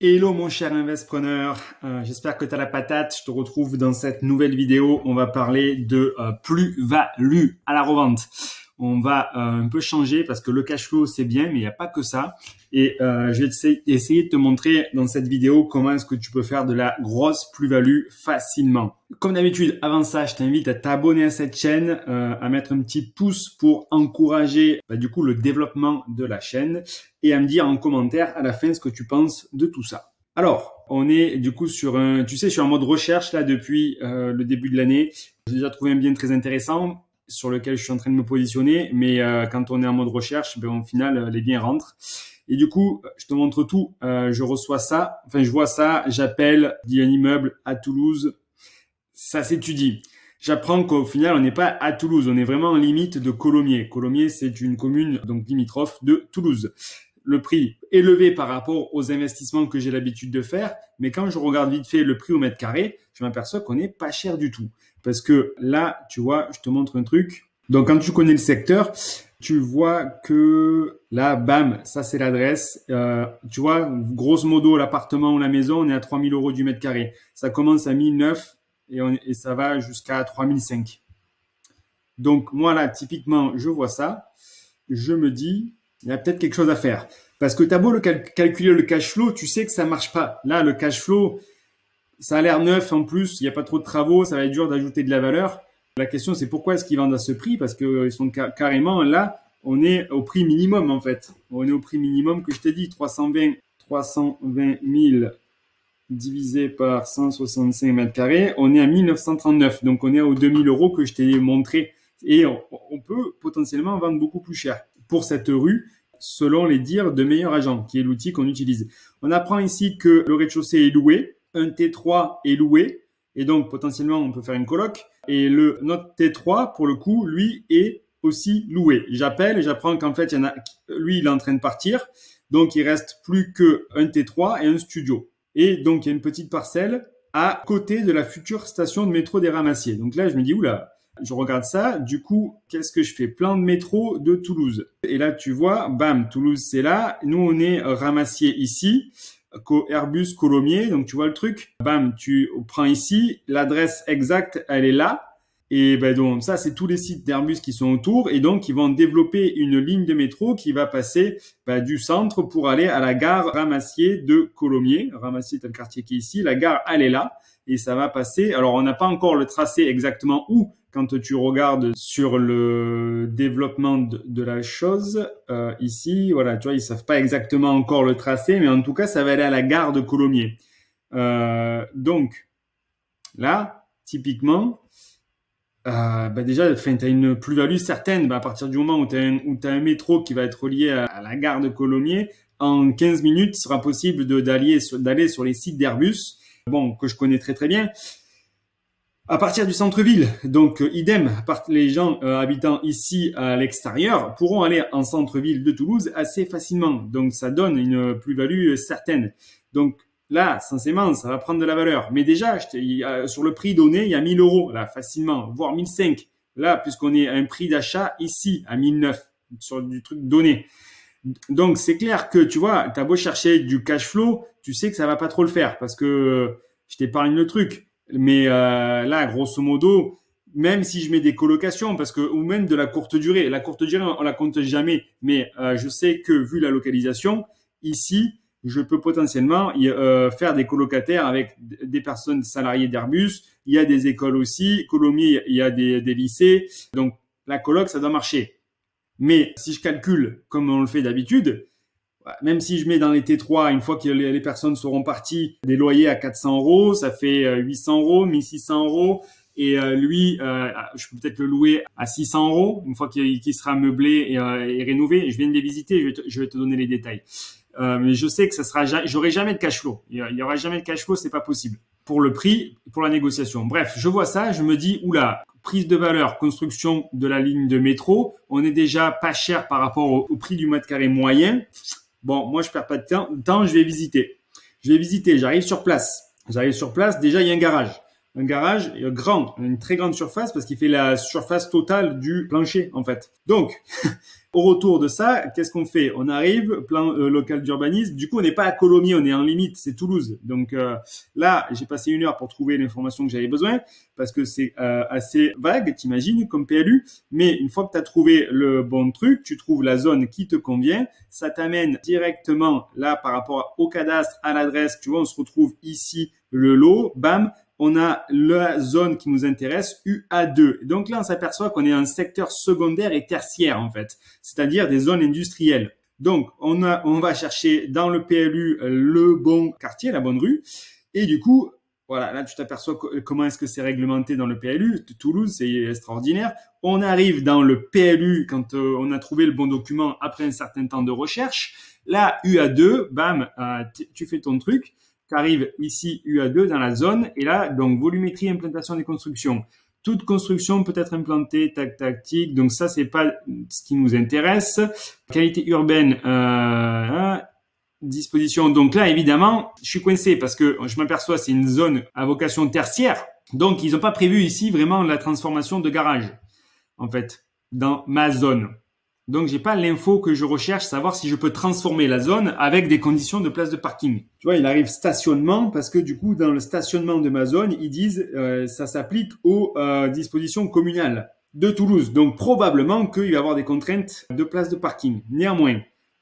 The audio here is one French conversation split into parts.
Hello mon cher investpreneur, j'espère que tu as la patate. Je te retrouve dans cette nouvelle vidéo. On va parler de plus-value à la revente. On va un peu changer parce que le cash flow c'est bien, mais il n'y a pas que ça. Et je vais essayer de te montrer dans cette vidéo comment est-ce que tu peux faire de la grosse plus-value facilement. Comme d'habitude, avant ça, je t'invite à t'abonner à cette chaîne, à mettre un petit pouce pour encourager du coup le développement de la chaîne et à me dire en commentaire à la fin ce que tu penses de tout ça. Alors, on est du coup sur je suis en mode recherche là depuis le début de l'année. J'ai déjà trouvé un bien très intéressant sur lequel je suis en train de me positionner, mais quand on est en mode recherche, au final, les biens rentrent. Et du coup, je te montre tout. Je reçois ça, je vois ça, j'appelle, il y a un immeuble à Toulouse, ça s'étudie. J'apprends qu'au final, on n'est pas à Toulouse, on est vraiment en limite de Colomiers. Colomiers, c'est une commune donc limitrophe de Toulouse. Le prix élevé par rapport aux investissements que j'ai l'habitude de faire, mais quand je regarde vite fait le prix au mètre carré, je m'aperçois qu'on n'est pas cher du tout. Parce que là, tu vois, je te montre un truc. Donc, quand tu connais le secteur, tu vois que là, bam, ça c'est l'adresse. Tu vois, grosso modo, l'appartement ou la maison, on est à 3 000 € du mètre carré. Ça commence à 1 900 et ça va jusqu'à 3 500. Donc, moi là, typiquement, je vois ça. Je me dis, il y a peut-être quelque chose à faire. Parce que tu as beau calculer le cash flow, tu sais que ça marche pas. Là, le cash flow, ça a l'air neuf en plus, il n'y a pas trop de travaux, ça va être dur d'ajouter de la valeur. La question, c'est pourquoi est-ce qu'ils vendent à ce prix? Parce qu'ils sont carrément là, on est au prix minimum en fait. On est au prix minimum que je t'ai dit, 320 000 divisé par 165 mètres carrés, on est à 1939. Donc, on est aux 2 000 € que je t'ai montré. Et on peut potentiellement vendre beaucoup plus cher pour cette rue, selon les dires de Meilleur Agent, qui est l'outil qu'on utilise. On apprend ici que le rez-de-chaussée est loué, un T3 est loué, et donc potentiellement on peut faire une coloc. Et notre T3, pour le coup, lui, est aussi loué. J'appelle et j'apprends qu'en fait, lui, il est en train de partir, donc il reste plus qu'un T3 et un studio. Et donc, il y a une petite parcelle à côté de la future station de métro des Ramassiers. Donc là, je me dis, oula, je regarde ça. Du coup, qu'est-ce que je fais? Plan de métro de Toulouse. Et là, tu vois, bam, Toulouse, c'est là. Nous, on est Ramassiers ici. Airbus Colomiers. Donc, tu vois le truc. Bam, tu prends ici. L'adresse exacte, elle est là. Et donc ça, c'est tous les sites d'Airbus qui sont autour. Et donc, ils vont développer une ligne de métro qui va passer du centre pour aller à la gare Ramassiers de Colomiers. Ramassiers, c'est le quartier qui est ici. La gare, elle est là. Et ça va passer. Alors, on n'a pas encore le tracé exactement où. Quand tu regardes sur le développement de la chose, ici, voilà, tu vois, ils savent pas exactement encore le tracé. Mais en tout cas, ça va aller à la gare de Colomiers. Donc, là, typiquement... déjà, tu as une plus-value certaine. À partir du moment où tu as un métro qui va être relié à la gare de Colomiers, en 15 minutes, il sera possible d'aller sur les sites d'Airbus, que je connais très très bien, à partir du centre-ville. Donc, idem, les gens habitant ici à l'extérieur pourront aller en centre-ville de Toulouse assez facilement. Donc, ça donne une plus-value certaine. Donc, là, censément, ça va prendre de la valeur. Mais déjà, sur le prix donné, il y a 1 000 €, là, facilement, voire 1 500. Là, puisqu'on est à un prix d'achat ici, à 1 900, sur du truc donné. Donc, c'est clair que, tu vois, tu as beau chercher du cash flow, tu sais que ça va pas trop le faire parce que je t'épargne le truc. Mais là, grosso modo, même si je mets des colocations, ou même de la courte durée, on la compte jamais. Mais je sais que, vu la localisation, ici, je peux potentiellement faire des colocataires avec des personnes salariées d'Airbus. Il y a des écoles aussi. Colomiers, il y a des lycées. Donc, la coloc, ça doit marcher. Mais si je calcule comme on le fait d'habitude, même si je mets dans les T3, une fois que les personnes seront parties, des loyers à 400 €, ça fait 800 €, 1 600 €. Et lui, je peux peut-être le louer à 600 € une fois qu'il sera meublé et rénové. Je viens de les visiter, je vais te donner les détails. Mais je sais que j'aurai jamais de cash flow. Il y aura jamais de cash flow, c'est pas possible. Pour le prix, pour la négociation. Bref, je vois ça, je me dis, oula, prise de valeur, construction de la ligne de métro. On est déjà pas cher par rapport au prix du mètre carré moyen. Bon, moi, je perds pas de temps, je vais visiter. J'arrive sur place. Déjà, il y a un garage. un garage grand, une très grande surface parce qu'il fait la surface totale du plancher en fait. Donc, au retour de ça, qu'est-ce qu'on fait? On arrive, plan local d'urbanisme. Du coup, on n'est pas à Colomiers, on est en limite, c'est Toulouse. Donc là, j'ai passé 1 heure pour trouver l'information que j'avais besoin parce que c'est assez vague, t'imagines, comme PLU. Mais une fois que tu as trouvé le bon truc, tu trouves la zone qui te convient. Ça t'amène directement là par rapport au cadastre, à l'adresse. Tu vois, on se retrouve ici, le lot, bam. On a la zone qui nous intéresse, UA2. Donc là, on s'aperçoit qu'on est un secteur secondaire et tertiaire, en fait. C'est-à-dire des zones industrielles. Donc, on va chercher dans le PLU le bon quartier, la bonne rue. Et du coup, voilà, là, tu t'aperçois comment est-ce que c'est réglementé dans le PLU. Toulouse, c'est extraordinaire. On arrive dans le PLU quand on a trouvé le bon document après un certain temps de recherche. Là, UA2, bam, tu fais ton truc. Tu arrives ici UA2 dans la zone et là, donc volumétrie, implantation des constructions. Toute construction peut être implantée, tic. Donc ça, c'est pas ce qui nous intéresse. Qualité urbaine, disposition. Donc là, évidemment, je suis coincé parce que je m'aperçois c'est une zone à vocation tertiaire. Donc, ils n'ont pas prévu ici vraiment la transformation de garage, en fait, dans ma zone. Donc, j'ai pas l'info que je recherche, savoir si je peux transformer la zone avec des conditions de place de parking. Tu vois, il arrive stationnement parce que du coup, dans le stationnement de ma zone, ils disent ça s'applique aux dispositions communales de Toulouse. Donc, probablement qu'il va y avoir des contraintes de place de parking. Néanmoins,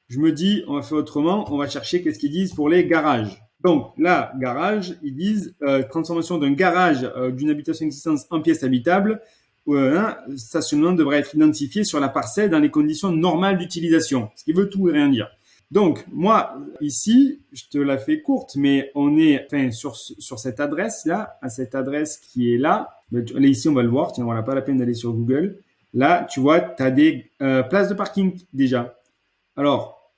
je me dis, on va faire autrement, on va chercher qu'est-ce qu'ils disent pour les garages. Donc là, garage, ils disent transformation d'un garage d'une habitation existante en pièce habitable. Stationnement devrait être identifié sur la parcelle dans les conditions normales d'utilisation, ce qui veut tout et rien dire. Donc moi ici, je te la fais courte, mais on est sur cette adresse là, à cette adresse qui est là. Là ici on va le voir, tiens voilà, pas la peine d'aller sur Google. Là tu vois, tu as des places de parking déjà. Alors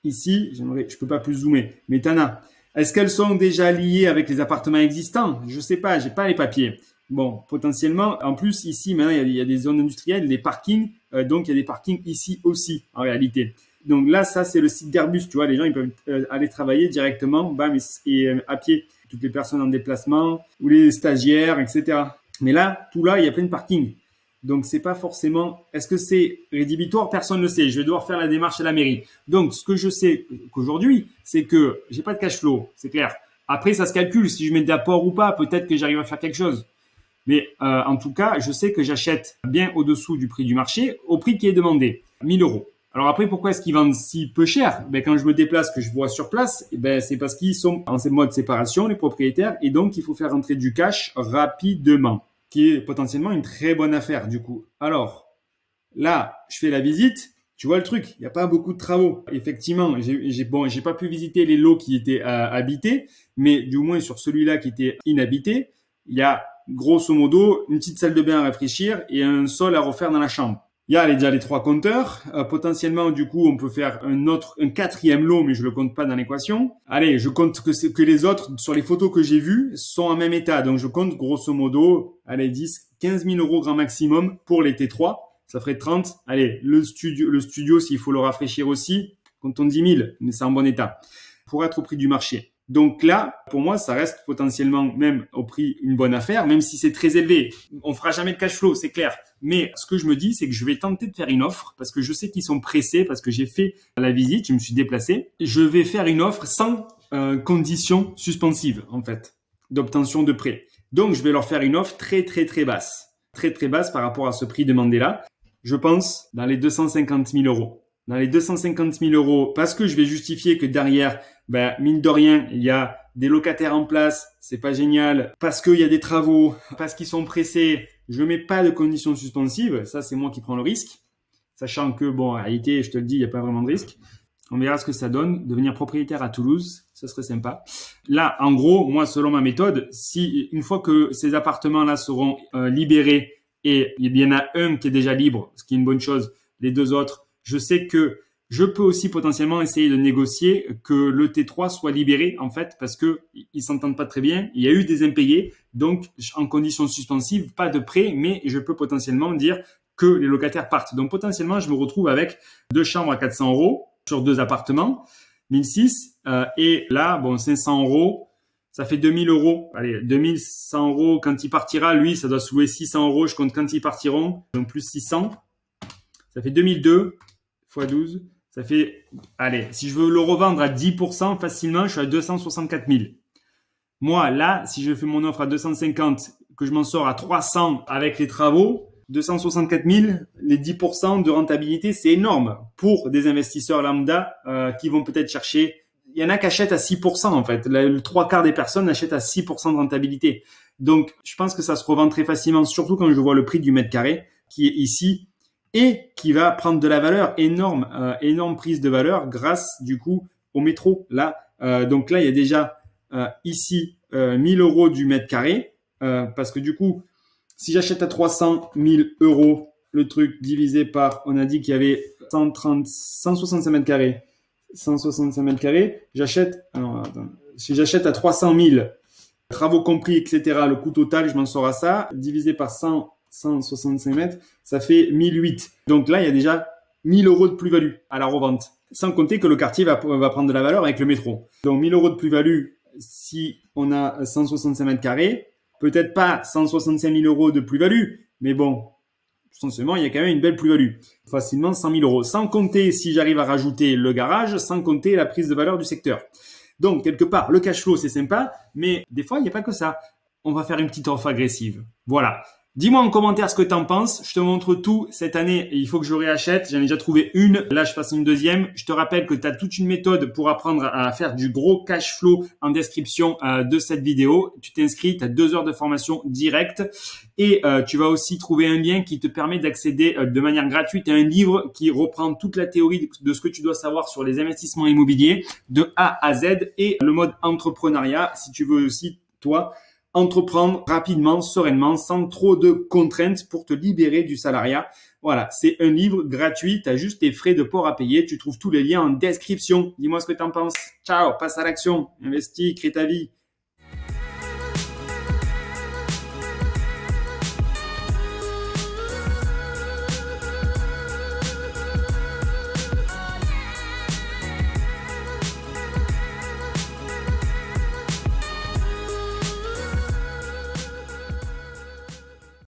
ici, je peux pas plus zoomer, mais t'en as. Est-ce qu'elles sont déjà liées avec les appartements existants? Je sais pas, j'ai pas les papiers. Bon, potentiellement, en plus, ici, maintenant, il y a des zones industrielles, des parkings. Donc, il y a des parkings ici aussi, en réalité. Donc là, ça, c'est le site d'Airbus. Tu vois, les gens, ils peuvent aller travailler directement, bam, et à pied. Toutes les personnes en déplacement, ou les stagiaires, etc. Mais là, tout là, il y a plein de parkings. Donc, c'est pas forcément… Est-ce que c'est rédhibitoire? Personne ne le sait. Je vais devoir faire la démarche à la mairie. Donc, ce que je sais qu'aujourd'hui, c'est que j'ai pas de cash flow, c'est clair. Après, ça se calcule. Si je mets de l'apport ou pas, peut-être que j'arrive à faire quelque chose. Mais en tout cas, je sais que j'achète bien au-dessous du prix du marché, au prix qui est demandé, 1 000 €. Alors après, pourquoi est-ce qu'ils vendent si peu cher? Quand je me déplace, que je vois sur place, c'est parce qu'ils sont en mode séparation, les propriétaires, et donc il faut faire rentrer du cash rapidement, qui est potentiellement une très bonne affaire du coup. Alors là, je fais la visite. Tu vois le truc, il n'y a pas beaucoup de travaux. Effectivement, j'ai pas pu visiter les lots qui étaient habités, mais du moins sur celui-là qui était inhabité, il y a grosso modo une petite salle de bain à rafraîchir et un sol à refaire dans la chambre. Il y a déjà les 3 compteurs. Potentiellement, du coup, on peut faire un 4e lot, mais je le compte pas dans l'équation. Allez, je compte que les autres, sur les photos que j'ai vues, sont en même état. Donc, je compte grosso modo, allez, 15 000 € grand maximum pour les T3. Ça ferait 30. Allez, le studio, s'il faut le rafraîchir aussi, comptons 10 000, mais c'est en bon état. Pour être au prix du marché. Donc là, pour moi, ça reste potentiellement même au prix une bonne affaire, même si c'est très élevé. On fera jamais de cash flow, c'est clair. Mais ce que je me dis, c'est que je vais tenter de faire une offre parce que je sais qu'ils sont pressés, parce que j'ai fait la visite, je me suis déplacé. Je vais faire une offre sans condition suspensive, en fait, d'obtention de prêt. Donc, je vais leur faire une offre très, très, très basse. Très, très basse par rapport à ce prix demandé là. Je pense dans les 250 000 €. Dans les 250 000 €, parce que je vais justifier que derrière, mine de rien, il y a des locataires en place, c'est pas génial, parce qu'il y a des travaux, parce qu'ils sont pressés, je mets pas de conditions suspensives, ça c'est moi qui prends le risque, sachant que, bon, en réalité, je te le dis, il n'y a pas vraiment de risque. On verra ce que ça donne, devenir propriétaire à Toulouse, ce serait sympa. Là, en gros, moi, selon ma méthode, si une fois que ces appartements-là seront libérés, et il y en a un qui est déjà libre, ce qui est une bonne chose, les 2 autres, je sais que je peux aussi potentiellement essayer de négocier que le T3 soit libéré, en fait, parce que ils s'entendent pas très bien. Il y a eu des impayés, donc en conditions suspensives, pas de prêt, mais je peux potentiellement dire que les locataires partent. Donc potentiellement, je me retrouve avec 2 chambres à 400 € sur 2 appartements, 1006, et là, bon, 500 €. ça fait 2000 euros. Allez, 2100 euros quand il partira. Lui, ça doit se louer 600 euros. Je compte quand ils partiront. Donc, plus 600. Ça fait 2002 x 12. Ça fait, allez, si je veux le revendre à 10% facilement, je suis à 264 000. Moi, là, si je fais mon offre à 250, que je m'en sors à 300 avec les travaux, 264 000, les 10% de rentabilité, c'est énorme pour des investisseurs lambda qui vont peut-être chercher. Il y en a qui achètent à 6% en fait. Le 3/4 des personnes achètent à 6% de rentabilité. Donc, je pense que ça se revend très facilement, surtout quand je vois le prix du mètre carré qui est ici et qui va prendre de la valeur énorme, énorme prise de valeur grâce du coup au métro. Là, donc là, il y a déjà ici 1000 euros du mètre carré parce que du coup, si j'achète à 300 000 euros le truc divisé par, on a dit qu'il y avait 165 mètres carrés. 165 mètres carrés, j'achète, alors, attends, si j'achète à 300 000, travaux compris, etc., le coût total, je m'en sors à ça, divisé par 165 mètres, ça fait 1008. Donc là, il y a déjà 1000 euros de plus-value à la revente. Sans compter que le quartier va prendre de la valeur avec le métro. Donc 1000 euros de plus-value si on a 165 mètres carrés, peut-être pas 165 000 euros de plus-value, mais bon, essentiellement, il y a quand même une belle plus-value. Facilement 100 000 euros. Sans compter si j'arrive à rajouter le garage, sans compter la prise de valeur du secteur. Donc, quelque part, le cash flow, c'est sympa, mais des fois, il n'y a pas que ça. On va faire une petite offre agressive. Voilà. Dis-moi en commentaire ce que tu en penses. Je te montre tout cette année et il faut que je réachète. J'en ai déjà trouvé une. Là, je passe une deuxième. Je te rappelle que tu as toute une méthode pour apprendre à faire du gros cash flow en description de cette vidéo. Tu t'inscris, tu as 2 heures de formation directe et tu vas aussi trouver un lien qui te permet d'accéder de manière gratuite à un livre qui reprend toute la théorie de ce que tu dois savoir sur les investissements immobiliers de A à Z et le mode entrepreneuriat si tu veux aussi, toi, entreprendre rapidement, sereinement, sans trop de contraintes pour te libérer du salariat. Voilà, c'est un livre gratuit, tu as juste tes frais de port à payer. Tu trouves tous les liens en description. Dis-moi ce que tu en penses. Ciao, passe à l'action, investis, crée ta vie.